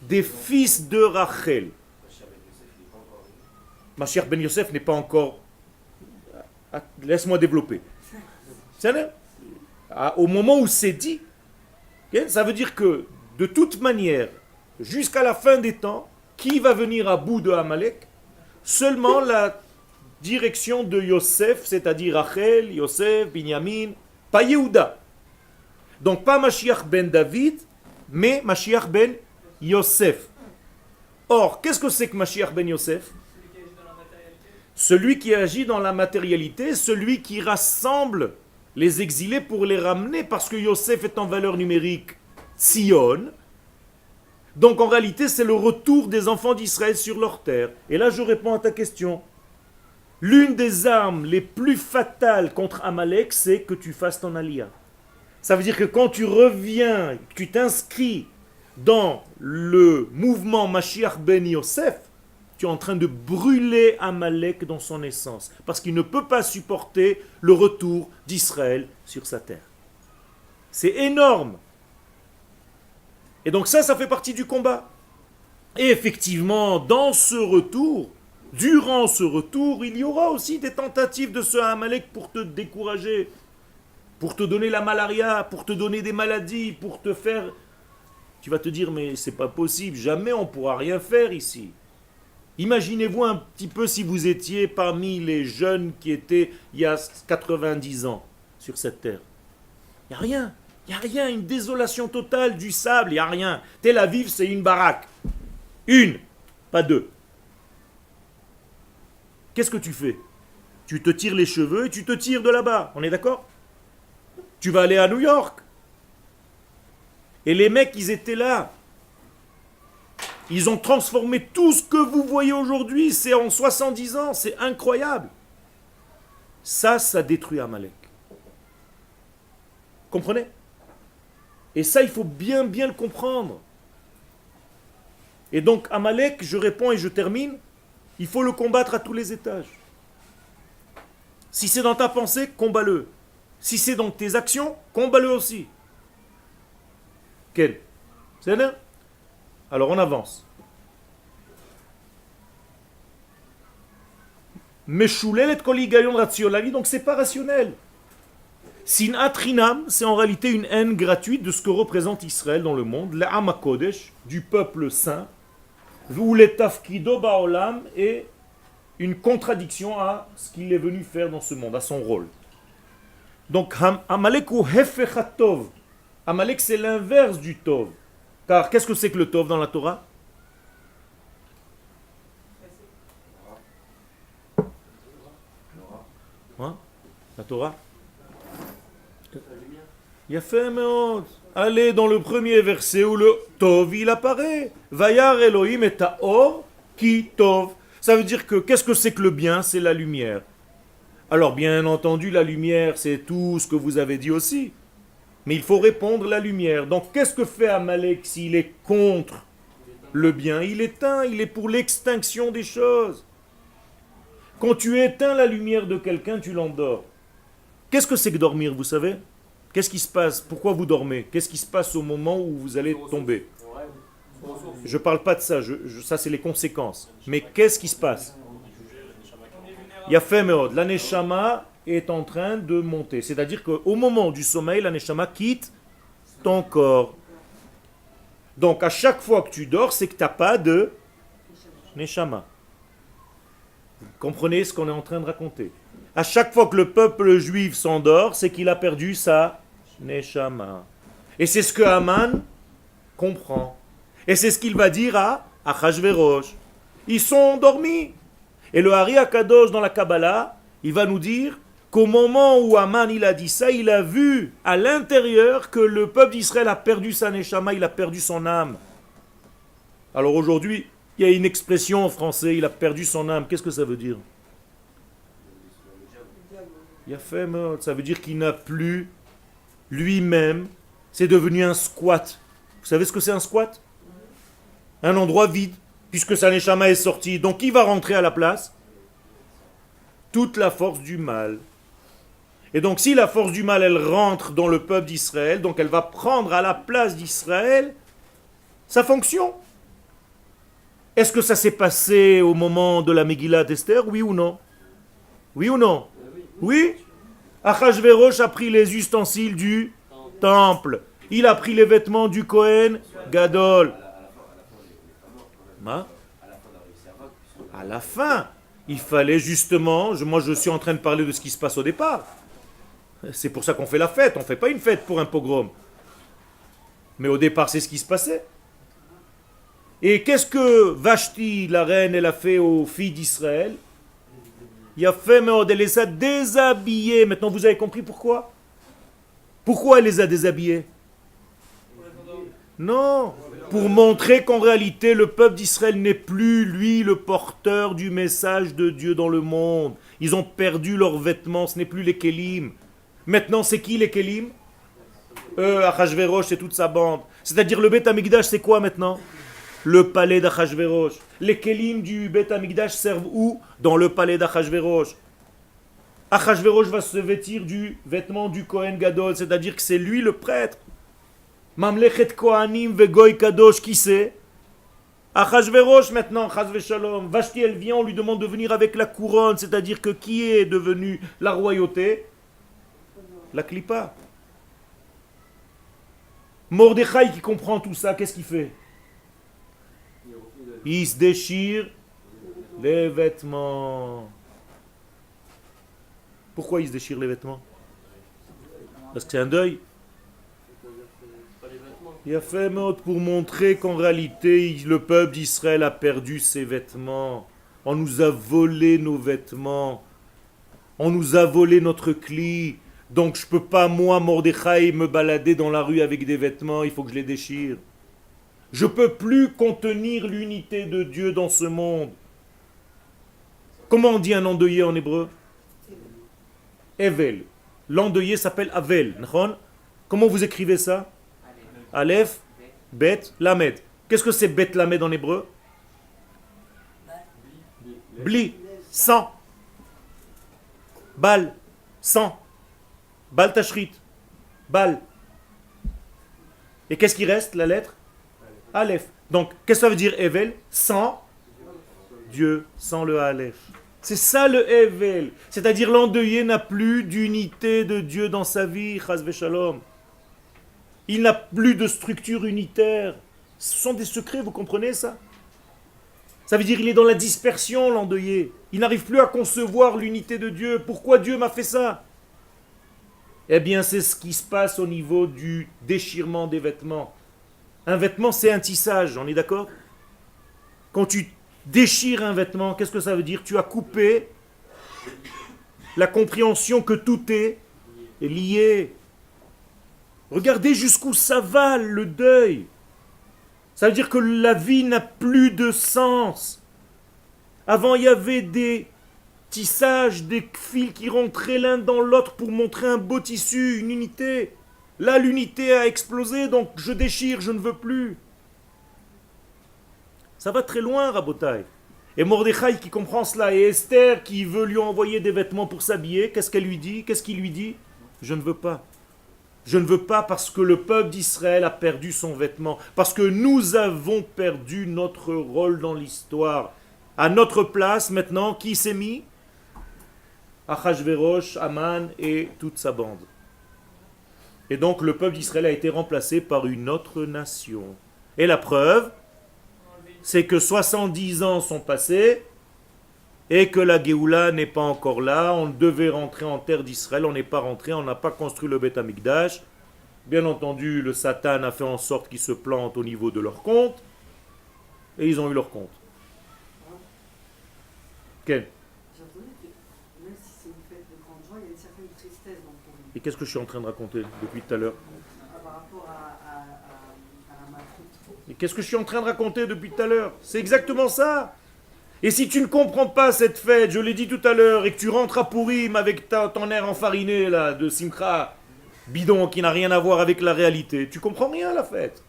Des fils de Rachel. Mashiach ben Yosef n'est pas encore... Laisse-moi développer. Au moment où c'est dit, ça veut dire que, de toute manière, jusqu'à la fin des temps, qui va venir à bout de Amalek? Seulement la direction de Yosef, c'est-à-dire Rachel, Yosef, Binyamin, pas Yehuda. Donc pas Mashiach ben David, mais Mashiach ben Yosef. Or, qu'est-ce que c'est que Mashiach ben Yosef? Celui qui agit dans la matérialité, celui qui rassemble les exilés pour les ramener, parce que Yosef est en valeur numérique Sion. Donc en réalité, c'est le retour des enfants d'Israël sur leur terre. Et là, je réponds à ta question. L'une des armes les plus fatales contre Amalek, c'est que tu fasses ton aliyah. Ça veut dire que quand tu reviens, tu t'inscris dans le mouvement Mashiach ben Yosef, tu es en train de brûler Amalek dans son essence. Parce qu'il ne peut pas supporter le retour d'Israël sur sa terre. C'est énorme. Et donc ça fait partie du combat. Et effectivement, dans ce retour, durant ce retour, il y aura aussi des tentatives de ce Amalek pour te décourager, pour te donner la malaria, pour te donner des maladies, pour te faire... Tu vas te dire, mais c'est pas possible, jamais on pourra rien faire ici. Imaginez-vous un petit peu si vous étiez parmi les jeunes qui étaient il y a 90 ans sur cette terre. Il n'y a rien. Il n'y a rien, une désolation totale du sable, il n'y a rien. Tel Aviv, c'est une baraque. Une, pas deux. Qu'est-ce que tu fais? Tu te tires les cheveux et tu te tires de là-bas. On est d'accord? Tu vas aller à New York. Et les mecs, ils étaient là. Ils ont transformé tout ce que vous voyez aujourd'hui. C'est en 70 ans, c'est incroyable. Ça détruit Amalek. Comprenez? Et ça, il faut bien le comprendre. Et donc, Amalek, je réponds et je termine, il faut le combattre à tous les étages. Si c'est dans ta pensée, combat-le. Si c'est dans tes actions, combat-le aussi. Quel? C'est là? Alors, on avance. Meshulelet kol higayon rationnali, donc c'est pas rationnel. Sinat Trinam, c'est en réalité une haine gratuite de ce que représente Israël dans le monde, l'Am HaKodesh, du peuple saint, ou le Tafkido Ba'olam, et une contradiction à ce qu'il est venu faire dans ce monde, à son rôle. Donc Amalek ou Hefech HaTov, Amalek c'est l'inverse du Tov. Car qu'est-ce que c'est que le Tov dans la Torah? Hein? La Torah? Yafé meod. Allez dans le premier verset où le Tov il apparaît. Vayar Elohim et Taor ki Tov. Ça veut dire que qu'est-ce que c'est que le bien? C'est la lumière. Alors bien entendu la lumière c'est tout ce que vous avez dit aussi. Mais il faut répondre la lumière. Donc qu'est-ce que fait Amalek s'il est contre le bien? Il éteint, il est pour l'extinction des choses. Quand tu éteins la lumière de quelqu'un, tu l'endors. Qu'est-ce que c'est que dormir, vous savez? Qu'est-ce qui se passe? Pourquoi vous dormez? Qu'est-ce qui se passe au moment où vous allez tomber? Je ne parle pas de ça, ça c'est les conséquences. Mais qu'est-ce qui se passe? Il y a fait meod. La neshama est en train de monter. C'est-à-dire qu'au moment du sommeil, la neshama quitte ton corps. Donc à chaque fois que tu dors, c'est que tu n'as pas de neshama. Vous comprenez ce qu'on est en train de raconter? À chaque fois que le peuple juif s'endort, c'est qu'il a perdu sa neshama. Et c'est ce que Haman comprend. Et c'est ce qu'il va dire à Achashverosh. Ils sont endormis. Et le Hari Akadosh dans la Kabbalah, il va nous dire qu'au moment où Aman il a dit ça, il a vu à l'intérieur que le peuple d'Israël a perdu sa neshama, il a perdu son âme. Alors aujourd'hui, il y a une expression en français, il a perdu son âme. Qu'est-ce que ça veut dire? Il a fait, ça veut dire qu'il n'a plus lui-même, c'est devenu un squat. Vous savez ce que c'est un squat? Un endroit vide, puisque sa neshama est sortie. Donc qui va rentrer à la place? Toute la force du mal. Et donc si la force du mal, elle rentre dans le peuple d'Israël, donc elle va prendre à la place d'Israël sa fonction. Est-ce que ça s'est passé au moment de la Megillah d'Esther? Oui ou non? Oui ou non? Oui. Achashverosh a pris les ustensiles du temple. Il a pris les vêtements du Kohen Gadol. À la fin, il fallait justement, moi je suis en train de parler de ce qui se passe au départ. C'est pour ça qu'on fait la fête, on ne fait pas une fête pour un pogrom. Mais au départ, c'est ce qui se passait. Et qu'est-ce que Vashti, la reine, elle a fait aux filles d'Israël? Il a fait, mais elle les a déshabillées. Maintenant, vous avez compris pourquoi? Pourquoi elle les a déshabillées? Non, pour montrer qu'en réalité, le peuple d'Israël n'est plus, lui, le porteur du message de Dieu dans le monde. Ils ont perdu leurs vêtements, ce n'est plus les Kélim. Maintenant, c'est qui les Kélim? Achashverosh et toute sa bande. C'est-à-dire le Beth Amikdash, c'est quoi maintenant? Le palais d'Achashverosh. Les Kélim du Beth Amikdash servent où? Dans le palais d'Achashverosh. Achashverosh va se vêtir du vêtement du Kohen Gadol, c'est-à-dire que c'est lui le prêtre. Mamlechet Kohanim vegoy Kadosh, qui c'est? Achashverosh maintenant, Chas Shalom. Vashti, elle vient, on lui demande de venir avec la couronne, c'est-à-dire que qui est devenu la royauté? La Klippa. Mordechai qui comprend tout ça, qu'est-ce qu'il fait? Il se déchire les vêtements. Pourquoi il se déchire les vêtements? Parce que c'est un deuil. Il a fait pour montrer qu'en réalité, le peuple d'Israël a perdu ses vêtements. On nous a volé nos vêtements. On nous a volé notre cli. Donc je ne peux pas, moi, Mordechai, me balader dans la rue avec des vêtements. Il faut que je les déchire. Je ne peux plus contenir l'unité de Dieu dans ce monde. Comment on dit un endeuillé en hébreu? Evel. L'endeuillé s'appelle Avel. Comment vous écrivez ça? Aleph, Bet, Lamed. Qu'est-ce que c'est Bet, Lamed en hébreu? Bli, sang. Bal, sang. Bal Tashrit. Bal. Et qu'est-ce qui reste, la lettre? Aleph. Donc, qu'est-ce que ça veut dire Evel? Sans Dieu, sans le Aleph. C'est ça le Evel. C'est-à-dire l'endeuillé n'a plus d'unité de Dieu dans sa vie, Chas v'Shalom. Il n'a plus de structure unitaire. Ce sont des secrets, vous comprenez ça? Ça veut dire qu'il est dans la dispersion, l'endeuillé. Il n'arrive plus à concevoir l'unité de Dieu. Pourquoi Dieu m'a fait ça? Eh bien, c'est ce qui se passe au niveau du déchirement des vêtements. Un vêtement, c'est un tissage, on est d'accord? Quand tu déchires un vêtement, qu'est-ce que ça veut dire? Tu as coupé la compréhension que tout est lié. Regardez jusqu'où ça va, le deuil. Ça veut dire que la vie n'a plus de sens. Avant, il y avait des tissages, des fils qui rentraient l'un dans l'autre pour montrer un beau tissu, une unité. Là, l'unité a explosé, donc je déchire, je ne veux plus. Ça va très loin, Rabotai. Et Mordechai qui comprend cela, et Esther qui veut lui envoyer des vêtements pour s'habiller, qu'est-ce qu'elle lui dit? Qu'est-ce qu'il lui dit? Je ne veux pas. Je ne veux pas parce que le peuple d'Israël a perdu son vêtement, parce que nous avons perdu notre rôle dans l'histoire. À notre place, maintenant, qui s'est mis? Achashverosh, Aman et toute sa bande. Et donc le peuple d'Israël a été remplacé par une autre nation. Et la preuve, c'est que 70 ans sont passés et que la Géoula n'est pas encore là. On devait rentrer en terre d'Israël, on n'est pas rentré, on n'a pas construit le Beth Amikdash. Bien entendu, le Satan a fait en sorte qu'ils se plantent au niveau de leur compte et ils ont eu leur compte. J'ai Quel? entendu que même si c'est une fête de grande joie, il y a une certaine Et qu'est-ce que je suis en train de raconter depuis tout à l'heure? Par rapport à la malchoute. Et qu'est-ce que je suis en train de raconter depuis tout à l'heure? C'est exactement ça. Et si tu ne comprends pas cette fête, je l'ai dit tout à l'heure, et que tu rentres à Purim avec ton air enfariné là, de Simcha, bidon qui n'a rien à voir avec la réalité, tu comprends rien à la fête.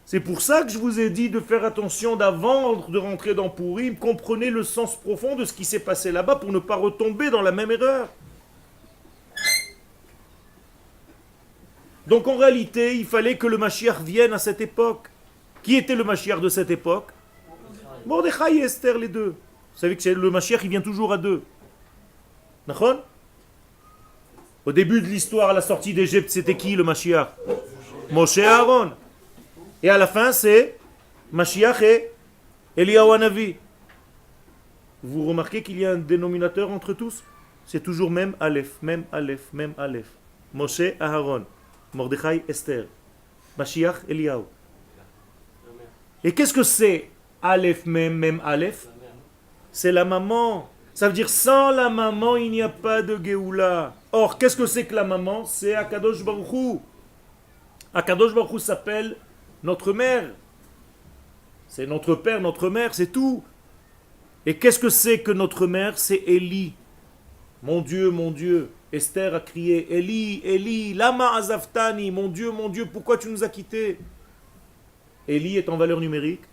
C'est pour ça que je vous ai dit de faire attention d'avant de rentrer dans Purim, comprenez le sens profond de ce qui s'est passé là-bas pour ne pas retomber dans la même erreur. Donc en réalité, il fallait que le Mashiach vienne à cette époque. Qui était le Mashiach de cette époque? Mordechai et Esther, les deux. Vous savez que le Mashiach, il vient toujours à deux. D'accord? Au début de l'histoire, à la sortie d'Égypte, c'était qui le Mashiach? Moshe et Aaron. Et à la fin, c'est Mashiach et Eliyahu Hanavi. Vous remarquez qu'il y a un dénominateur entre tous? C'est toujours même Aleph, même Aleph, même Aleph. Moshe, Aaron, Mordechai, Esther, Mashiach, Eliyahu. Et qu'est-ce que c'est Aleph, même Aleph? C'est la maman. Ça veut dire sans la maman, il n'y a pas de Géoula. Or, qu'est-ce que c'est que la maman? C'est Akadosh Baruch Hu. Akadosh Baruch Hu s'appelle notre mère. C'est notre père, notre mère, c'est tout. Et qu'est-ce que c'est que notre mère? C'est Élie. Mon Dieu, mon Dieu. Esther a crié, Élie, Élie, lama azaftani, mon Dieu, pourquoi tu nous as quittés? Élie est en valeur numérique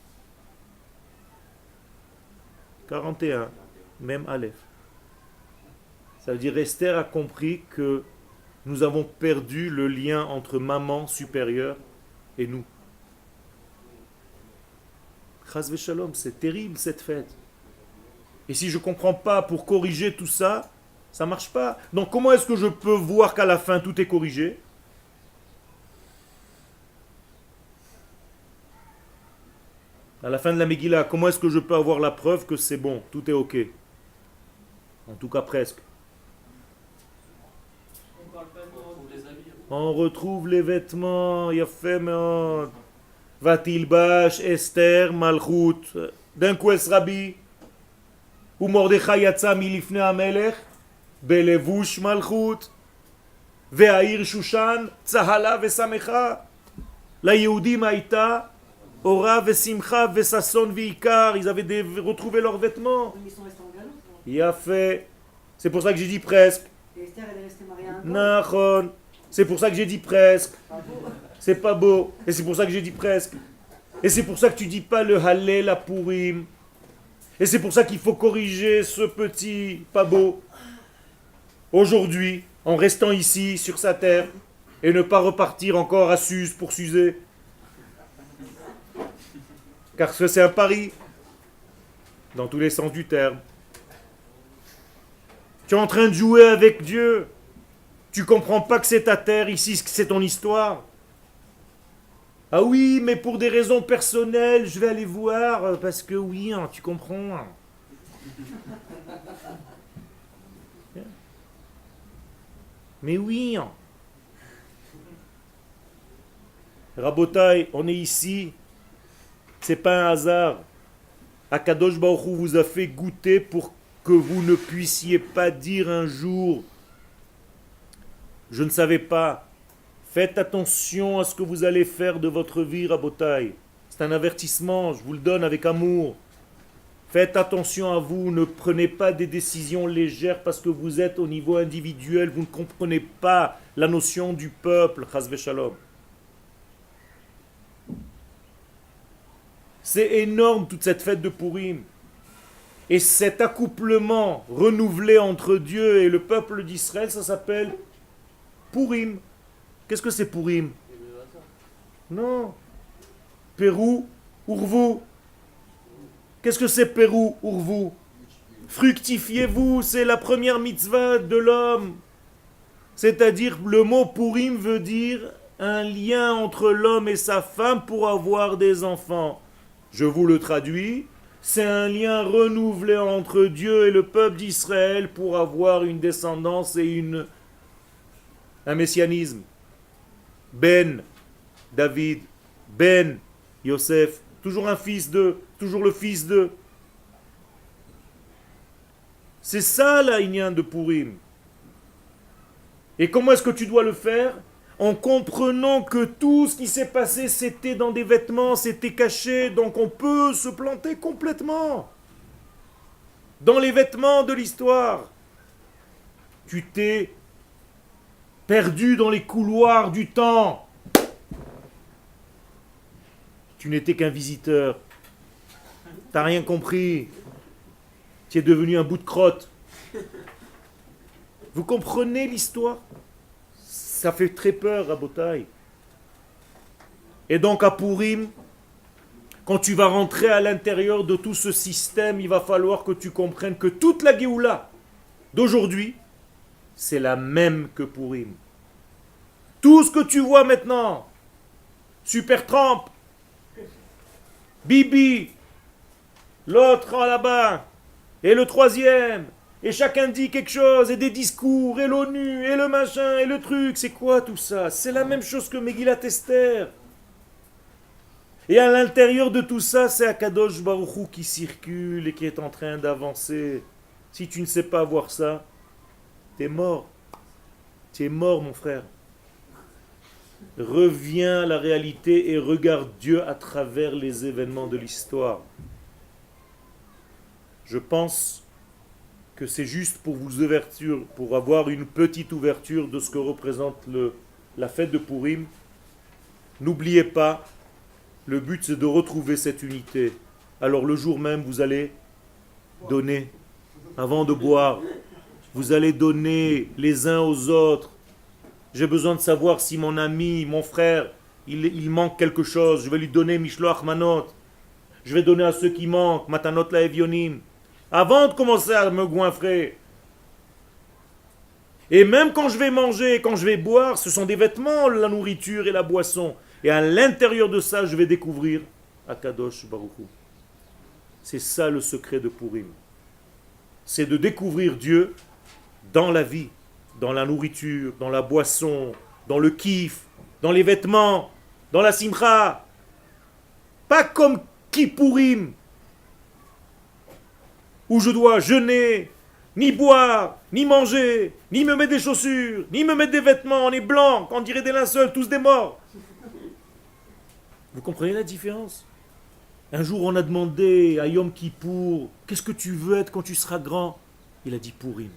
41, même Aleph. Ça veut dire Esther a compris que nous avons perdu le lien entre maman supérieure et nous. Chas v'shalom, c'est terrible cette fête. Et si je ne comprends pas pour corriger tout ça, ça ne marche pas. Donc comment est-ce que je peux voir qu'à la fin tout est corrigé? À la fin de la Megillah, comment est-ce que je peux avoir la preuve que c'est bon, tout est ok? En tout cas presque. On retrouve les vêtements, Yafé Meod. Vatilbash, Esther, Malchut. D'un coup, Esrabi. Ou Mordechai yatsa milifne Amelech. Belevush Malchut. Ve'air Shushan. Tzahala ve'samecha. La Yehudim haïta. Ora ve'simcha ve'sasson ve'ikar. Ils avaient retrouvé leurs vêtements. Ils sont restés en galop. Yafé. C'est pour ça que j'ai dit presque. Et Esther, elle est restée mariée à un goy. Nachon. C'est pour ça que j'ai dit presque. Pas beau. C'est pas beau. Et c'est pour ça que j'ai dit presque. Et c'est pour ça que tu dis pas le Hallel à Purim. Et c'est pour ça qu'il faut corriger ce petit pas beau aujourd'hui, en restant ici, sur sa terre, et ne pas repartir encore à Suse pour s'user. Car ce c'est un pari, dans tous les sens du terme. Tu es en train de jouer avec Dieu. Tu comprends pas que c'est ta terre ici, que c'est ton histoire. Ah oui, mais pour des raisons personnelles, je vais aller voir, parce que oui, hein, tu comprends. Mais oui. Hein. Rabotai, on est ici. C'est pas un hasard. Akadosh Baruch Hu vous a fait goûter pour que vous ne puissiez pas dire un jour « Je ne savais pas ». Faites attention à ce que vous allez faire de votre vie, Rabotai. C'est un avertissement, je vous le donne avec amour. Faites attention à vous, ne prenez pas des décisions légères parce que vous êtes au niveau individuel, vous ne comprenez pas la notion du peuple, chas v'shalom. C'est énorme toute cette fête de Purim. Et cet accouplement renouvelé entre Dieu et le peuple d'Israël, ça s'appelle Purim. Qu'est-ce que c'est Purim? Non. Pérou, Urvu. Qu'est-ce que c'est Pérou, Urvu? Fructifiez-vous, c'est la première mitzvah de l'homme. C'est-à-dire, le mot Purim veut dire un lien entre l'homme et sa femme pour avoir des enfants. Je vous le traduis. C'est un lien renouvelé entre Dieu et le peuple d'Israël pour avoir une descendance et un messianisme. Ben David, Ben Yosef, toujours un fils d'eux, toujours le fils d'eux. C'est ça la Inyan de Purim. Et comment est-ce que tu dois le faire? En comprenant que tout ce qui s'est passé, c'était dans des vêtements, c'était caché, donc on peut se planter complètement. Dans les vêtements de l'histoire. Tu t'es perdu dans les couloirs du temps. Tu n'étais qu'un visiteur. T'as rien compris. Tu es devenu un bout de crotte. Vous comprenez l'histoire? Ça fait très peur à Botaï. Et donc à Purim, quand tu vas rentrer à l'intérieur de tout ce système, il va falloir que tu comprennes que toute la Géoula d'aujourd'hui, c'est la même que Purim. Tout ce que tu vois maintenant, Super Trump, Bibi, l'autre là-bas, et le troisième, et chacun dit quelque chose, et des discours, et l'ONU, et le machin, et le truc, c'est quoi tout ça? C'est la même chose que Megillat Esther. Et à l'intérieur de tout ça, c'est Akadosh Baruch Hu qui circule et qui est en train d'avancer. Si tu ne sais pas voir ça, t'es mort. Tu es mort, mon frère. Reviens à la réalité et regarde Dieu à travers les événements de l'histoire. Je pense que c'est juste pour vous ouverture, pour avoir une petite ouverture de ce que représente la fête de Purim. N'oubliez pas, le but c'est de retrouver cette unité. Alors le jour même, vous allez donner, avant de boire, vous allez donner les uns aux autres. J'ai besoin de savoir si mon ami, mon frère, il manque quelque chose. Je vais lui donner Mishloach Manot. Je vais donner à ceux qui manquent, Matanot la Evionim. Avant de commencer à me goinfrer. Et même quand je vais manger, quand je vais boire, ce sont des vêtements, la nourriture et la boisson. Et à l'intérieur de ça, je vais découvrir Akadosh Baruch Hu. C'est ça le secret de Purim. C'est de découvrir Dieu dans la vie, dans la nourriture, dans la boisson, dans le kiff, dans les vêtements, dans la simcha. Pas comme Kippourim, où je dois jeûner, ni boire, ni manger, ni me mettre des chaussures, ni me mettre des vêtements, on est blancs, on dirait des linceuls, tous des morts. Vous comprenez la différence? Un jour on a demandé à Yom Kippour, qu'est-ce que tu veux être quand tu seras grand? Il a dit Purim.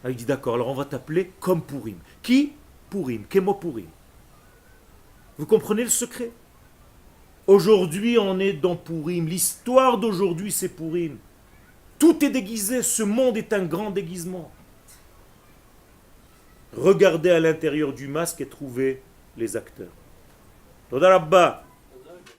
Ah, il dit d'accord, alors on va t'appeler comme Purim. Qui? Purim, Kemo Purim. Vous comprenez le secret? Aujourd'hui, on est dans Purim. L'histoire d'aujourd'hui, c'est Purim. Tout est déguisé. Ce monde est un grand déguisement. Regardez à l'intérieur du masque et trouvez les acteurs. Toda Rabba.